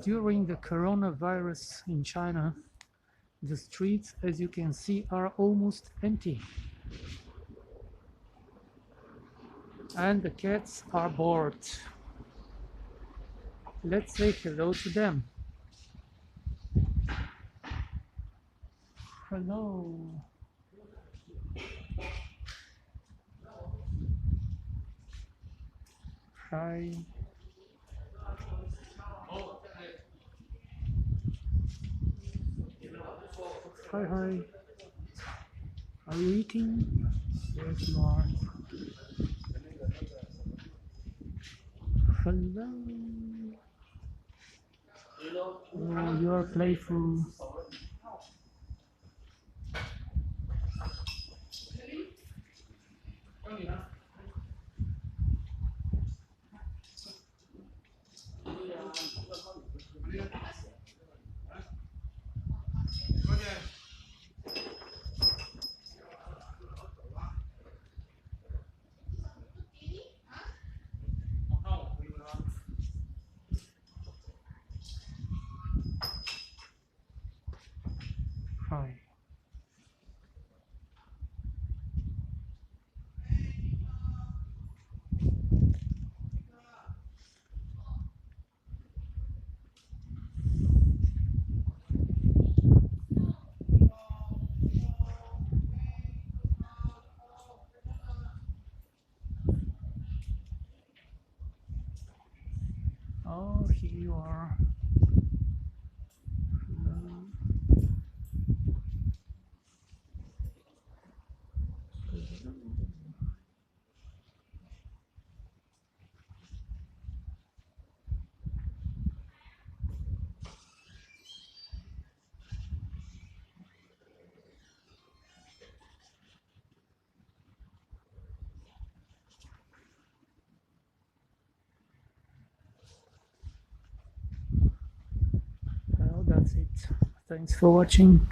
During the coronavirus in China, the streets, as you can see, are almost empty. And the cats are bored. Let's say hello to them. Hello. Hi. Hi, hi. Are you eating? Yes, you are. Hello. Oh, you are playful. Hi. Oh, here you are. Hello. Well, that's it. Thanks for watching.